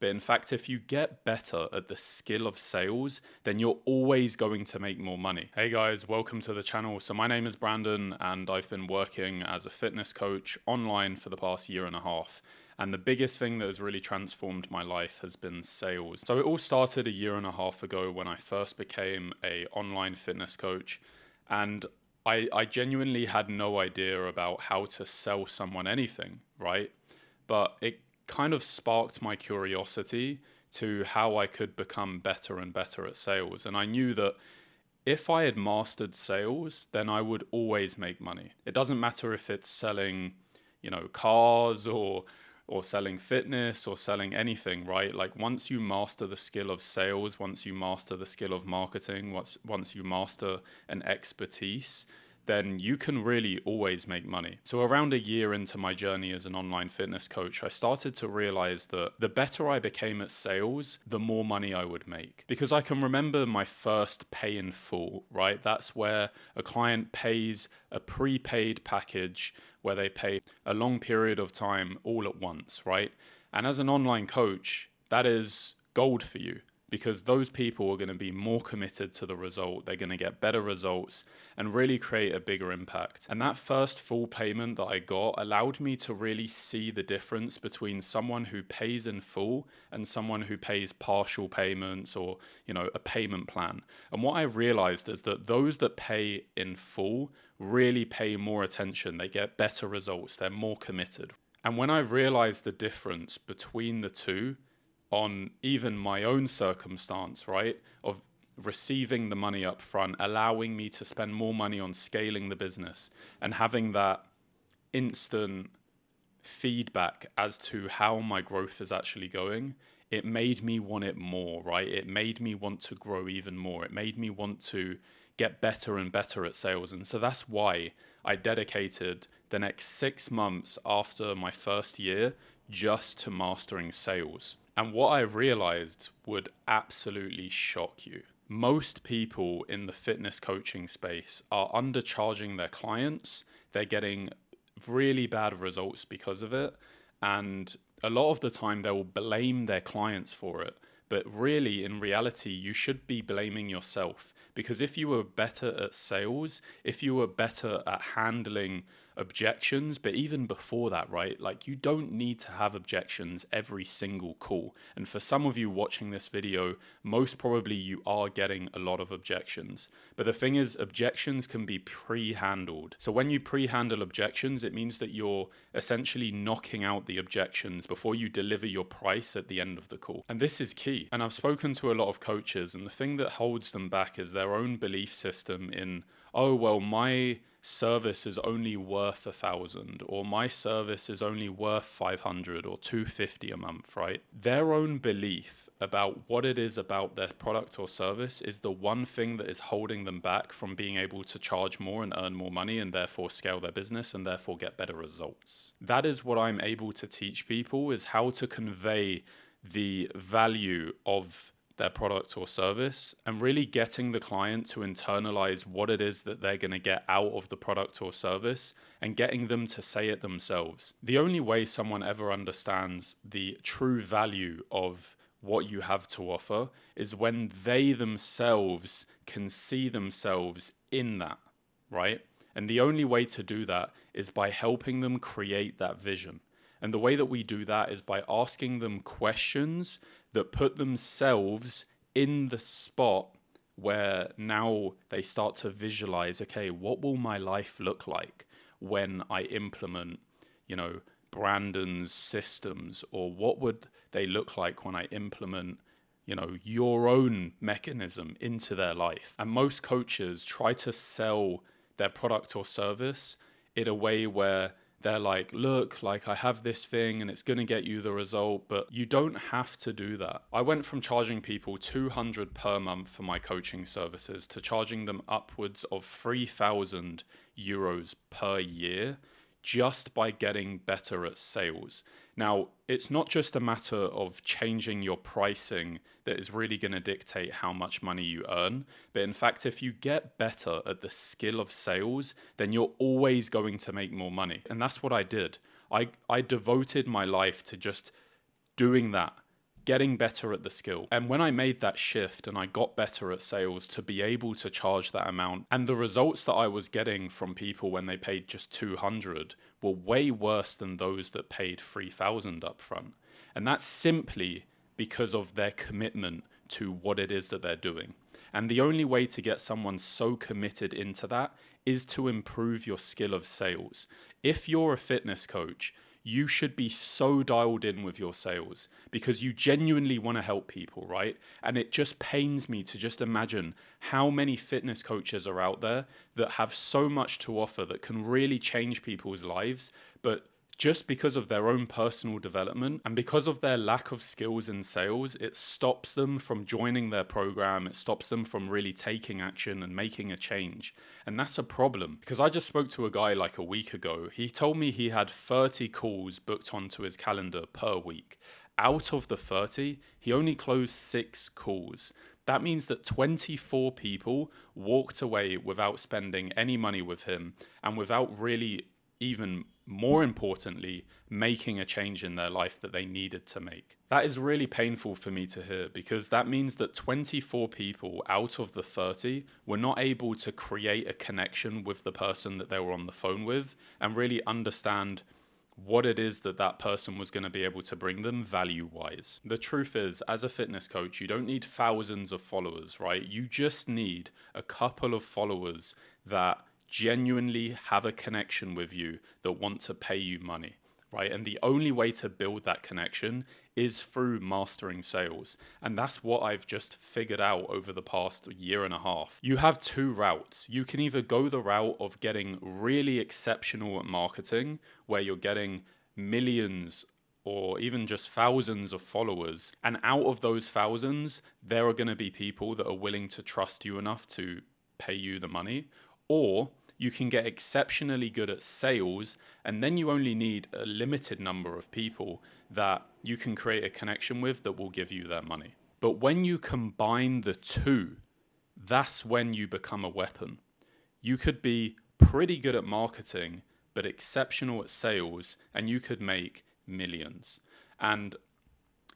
But in fact, if you get better at the skill of sales, then you're always going to make more money. Hey guys, welcome to the channel. So my name is Brandon and I've been working as a fitness coach online for the past year and a half. And the biggest thing that has really transformed my life has been sales. So it all started a year and a half ago when I first became an online fitness coach. And I genuinely had no idea about how to sell someone anything, right? But it kind of sparked my curiosity to how I could become better and better at sales. And I knew that if I had mastered sales, then I would always make money. It doesn't matter if it's selling, cars or selling fitness or selling anything, right? Like once you master the skill of sales, once you master the skill of marketing, once you master an expertise, then you can really always make money. So around a year into my journey as an online fitness coach, I started to realize that the better I became at sales, the more money I would make. Because I can remember my first pay in full, right? That's where a client pays a prepaid package where they pay a long period of time all at once, right? And as an online coach, that is gold for you, because those people are going to be more committed to the result. They're going to get better results and really create a bigger impact. And that first full payment that I got allowed me to really see the difference between someone who pays in full and someone who pays partial payments or, a payment plan. And what I realized is that those that pay in full really pay more attention. They get better results. They're more committed. And when I realized the difference between the two, on even my own circumstance, right, of receiving the money up front, allowing me to spend more money on scaling the business and having that instant feedback as to how my growth is actually going, it made me want it more, right? It made me want to grow even more. It made me want to get better and better at sales. And so that's why I dedicated the next 6 months after my first year just to mastering sales. And what I realized would absolutely shock you. Most people in the fitness coaching space are undercharging their clients. They're getting really bad results because of it. And a lot of the time they will blame their clients for it. But really, in reality, you should be blaming yourself. Because if you were better at sales, if you were better at handling objections, but even before that, right? Like you don't need to have objections every single call. And for some of you watching this video, most probably you are getting a lot of objections. But the thing is, objections can be pre-handled. So when you pre-handle objections, it means that you're essentially knocking out the objections before you deliver your price at the end of the call. And this is key. And I've spoken to a lot of coaches, and the thing that holds them back is their own belief system in, oh, well, my service is only worth 1,000 or my service is only worth 500 or 250 a month, right? Their own belief about what it is about their product or service is the one thing that is holding them back from being able to charge more and earn more money and therefore scale their business and therefore get better results. That is what I'm able to teach people, is how to convey the value of their product or service and really getting the client to internalize what it is that they're going to get out of the product or service and getting them to say it themselves. The only way someone ever understands the true value of what you have to offer is when they themselves can see themselves in that, right? And the only way to do that is by helping them create that vision. And the way that we do that is by asking them questions that put themselves in the spot where now they start to visualize, okay, what will my life look like when I implement, Brandon's systems, or what would they look like when I implement, your own mechanism into their life? And most coaches try to sell their product or service in a way where they're like, look, like I have this thing and it's going to get you the result, but you don't have to do that. I went from charging people $200 per month for my coaching services to charging them upwards of 3,000 euros per year just by getting better at sales. Now, it's not just a matter of changing your pricing that is really going to dictate how much money you earn. But in fact, if you get better at the skill of sales, then you're always going to make more money. And that's what I did. I devoted my life to just doing that getting better at the skill. And when I made that shift and I got better at sales to be able to charge that amount, and the results that I was getting from people when they paid just 200 were way worse than those that paid 3,000 upfront. And that's simply because of their commitment to what it is that they're doing. And the only way to get someone so committed into that is to improve your skill of sales. If you're a fitness coach, you should be so dialed in with your sales because you genuinely want to help people, right? And it just pains me to just imagine how many fitness coaches are out there that have so much to offer that can really change people's lives, but just because of their own personal development and because of their lack of skills in sales, it stops them from joining their program. It stops them from really taking action and making a change. And that's a problem because I just spoke to a guy like a week ago. He told me he had 30 calls booked onto his calendar per week. Out of the 30, he only closed 6 calls. That means that 24 people walked away without spending any money with him and without really, even more importantly, making a change in their life that they needed to make. That is really painful for me to hear because that means that 24 people out of the 30 were not able to create a connection with the person that they were on the phone with and really understand what it is that that person was going to be able to bring them value-wise. The truth is, as a fitness coach, you don't need thousands of followers, right? You just need a couple of followers that genuinely have a connection with you that want to pay you money, right? And the only way to build that connection is through mastering sales. And that's what I've just figured out over the past year and a half. You have 2 routes. You can either go the route of getting really exceptional at marketing, where you're getting millions or even just thousands of followers. And out of those thousands, there are going to be people that are willing to trust you enough to pay you the money. Or you can get exceptionally good at sales, and then you only need a limited number of people that you can create a connection with that will give you their money. But when you combine the 2, that's when you become a weapon. You could be pretty good at marketing, but exceptional at sales, and you could make millions. And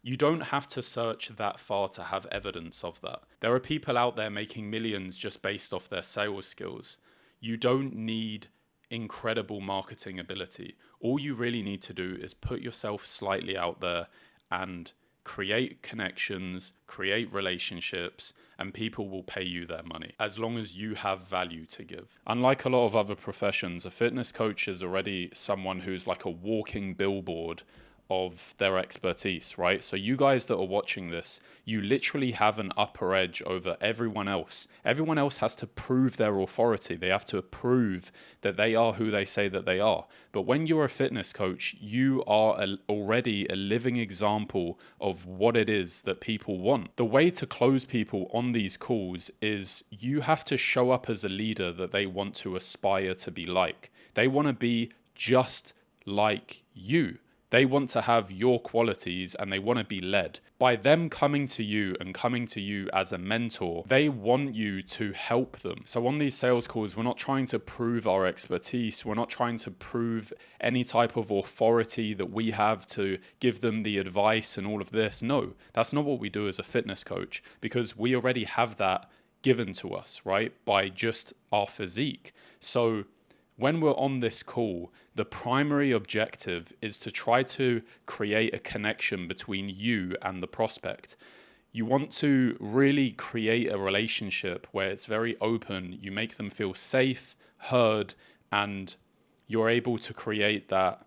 you don't have to search that far to have evidence of that. There are people out there making millions just based off their sales skills. You don't need incredible marketing ability. All you really need to do is put yourself slightly out there and create connections, create relationships, and people will pay you their money as long as you have value to give. Unlike a lot of other professions, a fitness coach is already someone who's like a walking billboard of their expertise, right? So you guys that are watching this, you literally have an upper edge over everyone else. Everyone else has to prove their authority. They have to prove that they are who they say that they are. But when you're a fitness coach, you are already a living example of what it is that people want. The way to close people on these calls is you have to show up as a leader that they want to aspire to be like. They want to be just like you. They want to have your qualities and they want to be led. By them coming to you and coming to you as a mentor, they want you to help them. So on these sales calls, we're not trying to prove our expertise. We're not trying to prove any type of authority that we have to give them the advice and all of this. No, that's not what we do as a fitness coach because we already have that given to us, right? By just our physique. So when we're on this call, the primary objective is to try to create a connection between you and the prospect. You want to really create a relationship where it's very open. You make them feel safe, heard, and you're able to create that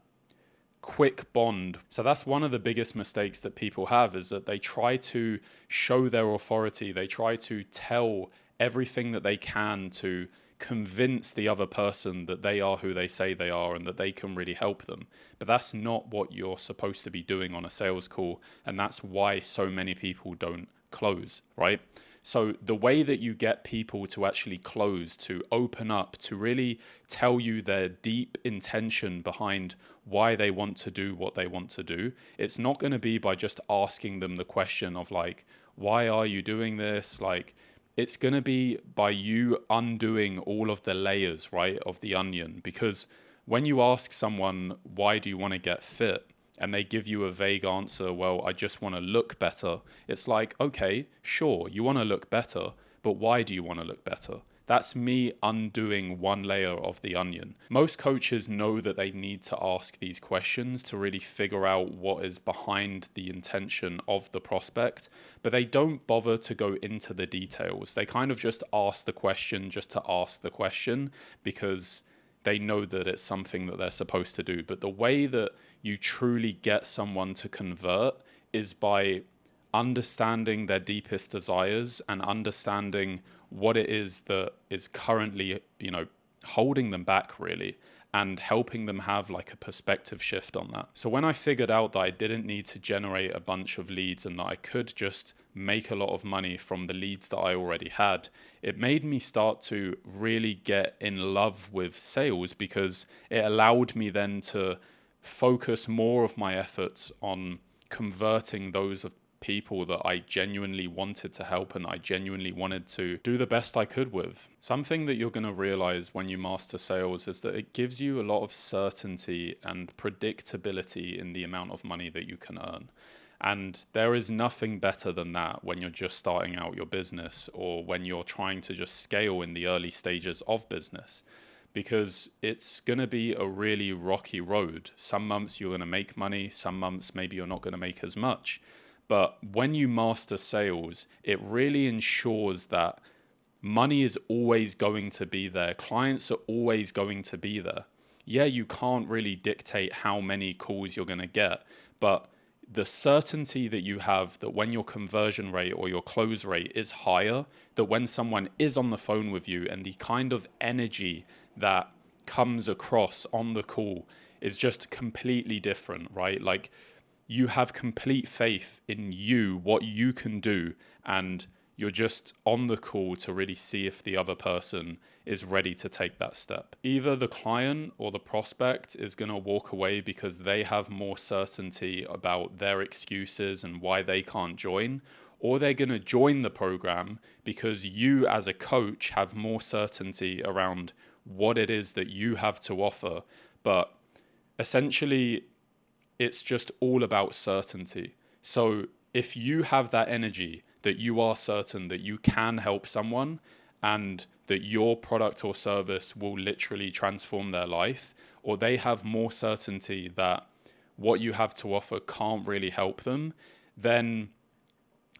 quick bond. So that's one of the biggest mistakes that people have, is that they try to show their authority. They try to tell everything that they can to convince the other person that they are who they say they are and that they can really help them. But that's not what you're supposed to be doing on a sales call. And that's why so many people don't close, right? So the way that you get people to actually close, to open up, to really tell you their deep intention behind why they want to do what they want to do, it's not going to be by just asking them the question of like, why are you doing this? Like, it's going to be by you undoing all of the layers, right, of the onion. Because when you ask someone, why do you want to get fit? and they give you a vague answer, well, I just want to look better. It's like, okay, sure, you want to look better, but why do you want to look better? That's me undoing one layer of the onion. Most coaches know that they need to ask these questions to really figure out what is behind the intention of the prospect, but they don't bother to go into the details. They kind of just ask the question just to ask the question because they know that it's something that they're supposed to do. But the way that you truly get someone to convert is by understanding their deepest desires and understanding what it is that is currently, holding them back really, and helping them have like a perspective shift on that. So when I figured out that I didn't need to generate a bunch of leads and that I could just make a lot of money from the leads that I already had, it made me start to really get in love with sales, because it allowed me then to focus more of my efforts on converting those of people that I genuinely wanted to help and I genuinely wanted to do the best I could with. Something that you're going to realize when you master sales is that it gives you a lot of certainty and predictability in the amount of money that you can earn. And there is nothing better than that when you're just starting out your business, or when you're trying to just scale in the early stages of business, because it's going to be a really rocky road. Some months you're going to make money, some months maybe you're not going to make as much. But when you master sales, it really ensures that money is always going to be there. Clients are always going to be there. Yeah, you can't really dictate how many calls you're going to get, but the certainty that you have that when your conversion rate or your close rate is higher, that when someone is on the phone with you and the kind of energy that comes across on the call is just completely different, right? Like, you have complete faith in you, what you can do, and you're just on the call to really see if the other person is ready to take that step. Either the client or the prospect is going to walk away because they have more certainty about their excuses and why they can't join, or they're going to join the program because you as a coach have more certainty around what it is that you have to offer. But essentially, it's just all about certainty. So if you have that energy that you are certain that you can help someone and that your product or service will literally transform their life, or they have more certainty that what you have to offer can't really help them, then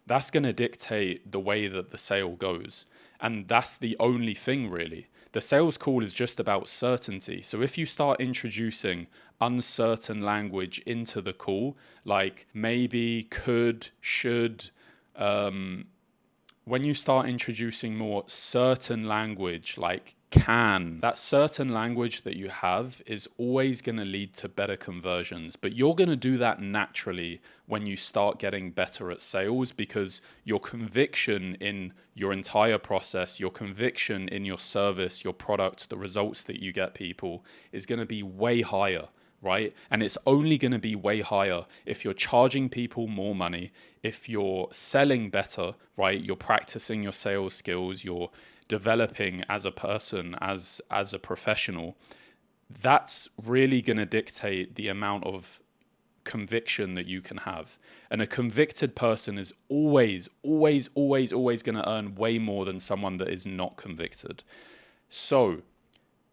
that's going to dictate the way that the sale goes. And that's the only thing really. The sales call is just about certainty. So if you start introducing uncertain language into the call, like maybe, could, should, when you start introducing more certain language like can, that certain language that you have is always going to lead to better conversions. But you're going to do that naturally when you start getting better at sales, because your conviction in your entire process, your conviction in your service, your product, the results that you get people is going to be way higher. Right? And it's only going to be way higher if you're charging people more money, if you're selling better, right? You're practicing your sales skills, you're developing as a person, as a professional. That's really going to dictate the amount of conviction that you can have. And a convicted person is always going to earn way more than someone that is not convicted. So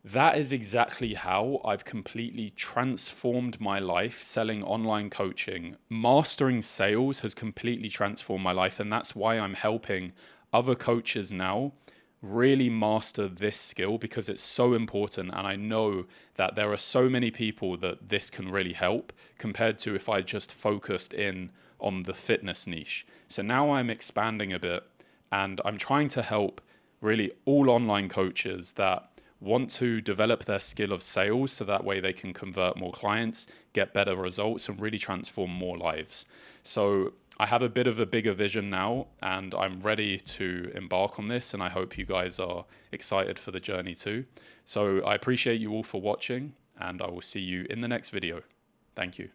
that is exactly how I've completely transformed my life selling online coaching. Mastering sales has completely transformed my life, and that's why I'm helping other coaches now really master this skill, because it's so important. And I know that there are so many people that this can really help compared to if I just focused in on the fitness niche. So now I'm expanding a bit, and I'm trying to help really all online coaches that want to develop their skill of sales so that way they can convert more clients, get better results, and really transform more lives. So I have a bit of a bigger vision now, and I'm ready to embark on this, and I hope you guys are excited for the journey too. So I appreciate you all for watching, and I will see you in the next video. Thank you.